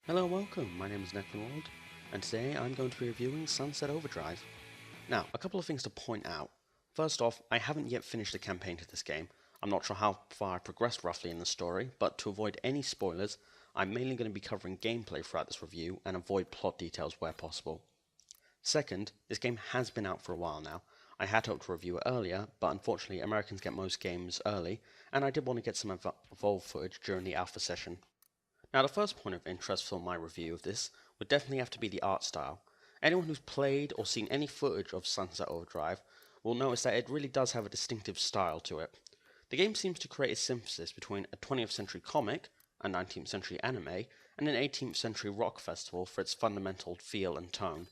Hello and welcome, my name is Necronwald, and today I'm going to be reviewing Sunset Overdrive. Now, a couple of things to point out. First off, I haven't yet finished the campaign to this game. I'm not sure how far I progressed roughly in the story, but to avoid any spoilers, I'm mainly going to be covering gameplay throughout this review and avoid plot details where possible. Second, this game has been out for a while now. I had hoped to review it earlier, but unfortunately Americans get most games early, and I did want to get some Evolve footage during the alpha session. Now, the first point of interest for my review of this would definitely have to be the art style. Anyone who's played or seen any footage of Sunset Overdrive will notice that it really does have a distinctive style to it. The game seems to create a synthesis between a 20th century comic, a 19th century anime, and an 18th century rock festival for its fundamental feel and tone.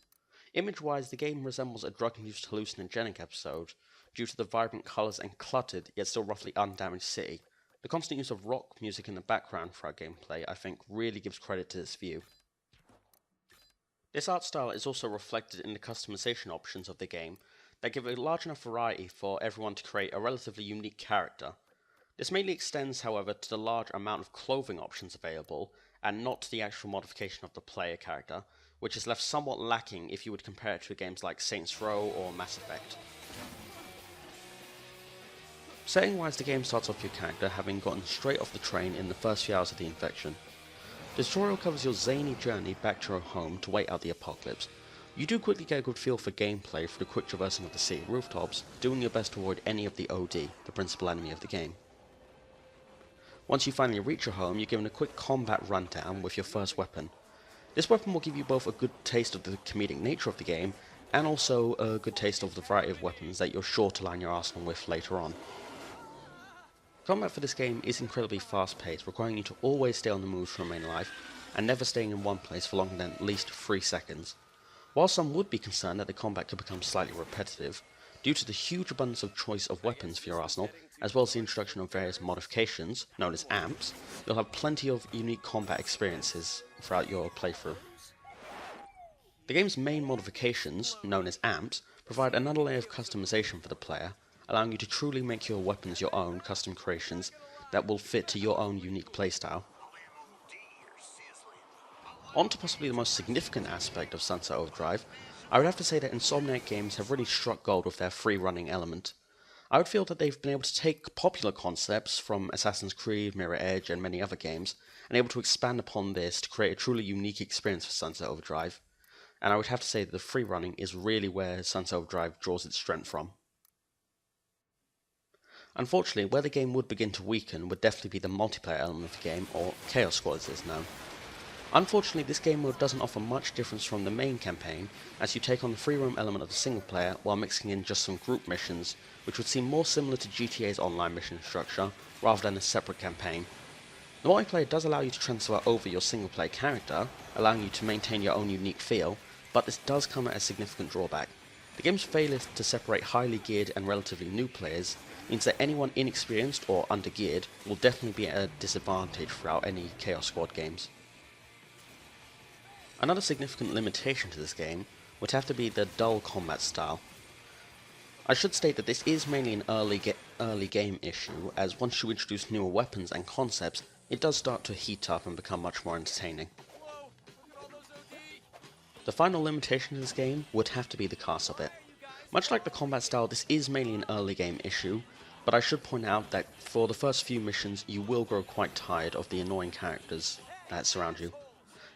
Image-wise, the game resembles a drug-induced hallucinogenic episode due to the vibrant colours and cluttered yet still roughly undamaged city. The constant use of rock music in the background for our gameplay, I think, really gives credit to this view. This art style is also reflected in the customization options of the game that give a large enough variety for everyone to create a relatively unique character. This mainly extends, however, to the large amount of clothing options available, and not to the actual modification of the player character, which is left somewhat lacking if you would compare it to games like Saints Row or Mass Effect. Setting-wise, the game starts off your character having gotten straight off the train in the first few hours of the infection. The tutorial covers your zany journey back to your home to wait out the apocalypse. You do quickly get a good feel for gameplay through the quick traversing of the city rooftops, doing your best to avoid any of the OD, the principal enemy of the game. Once you finally reach your home, you're given a quick combat rundown with your first weapon. This weapon will give you both a good taste of the comedic nature of the game, and also a good taste of the variety of weapons that you're sure to line your arsenal with later on. Combat for this game is incredibly fast-paced, requiring you to always stay on the move to remain alive, and never staying in one place for longer than at least 3 seconds. While some would be concerned that the combat could become slightly repetitive, due to the huge abundance of choice of weapons for your arsenal, as well as the introduction of various modifications, known as amps, you'll have plenty of unique combat experiences throughout your playthrough. The game's main modifications, known as amps, provide another layer of customization for the player, allowing you to truly make your weapons your own custom creations that will fit to your own unique playstyle. On to possibly the most significant aspect of Sunset Overdrive, I would have to say that Insomniac Games have really struck gold with their free running element. I would feel that they've been able to take popular concepts from Assassin's Creed, Mirror Edge, and many other games, and able to expand upon this to create a truly unique experience for Sunset Overdrive. And I would have to say that the free running is really where Sunset Overdrive draws its strength from. Unfortunately, where the game would begin to weaken would definitely be the multiplayer element of the game, or Chaos Squad as it is known. Unfortunately, this game mode doesn't offer much difference from the main campaign, as you take on the free roam element of the single player while mixing in just some group missions, which would seem more similar to GTA's online mission structure, rather than a separate campaign. The multiplayer does allow you to transfer over your single player character, allowing you to maintain your own unique feel, but this does come at a significant drawback. The game's failure to separate highly geared and relatively new players means that anyone inexperienced or undergeared will definitely be at a disadvantage throughout any Chaos Squad games. Another significant limitation to this game would have to be the dull combat style. I should state that this is mainly an early game issue, as once you introduce newer weapons and concepts, it does start to heat up and become much more entertaining. The final limitation to this game would have to be the cast of it. Much like the combat style, this is mainly an early game issue, but I should point out that for the first few missions you will grow quite tired of the annoying characters that surround you.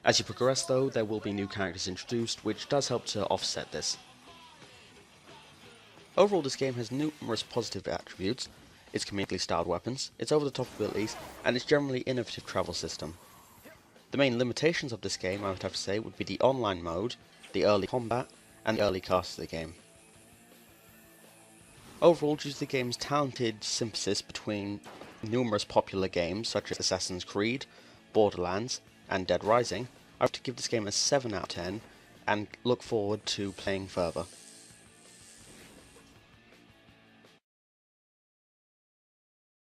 As you progress though, there will be new characters introduced, which does help to offset this. Overall, this game has numerous positive attributes: its comedically styled weapons, its over-the-top abilities, and its generally innovative travel system. The main limitations of this game, I would have to say, would be the online mode, the early combat, and the early cast of the game. Overall, due to the game's talented synthesis between numerous popular games such as Assassin's Creed, Borderlands, and Dead Rising, I have to give this game a 7 out of 10 and look forward to playing further.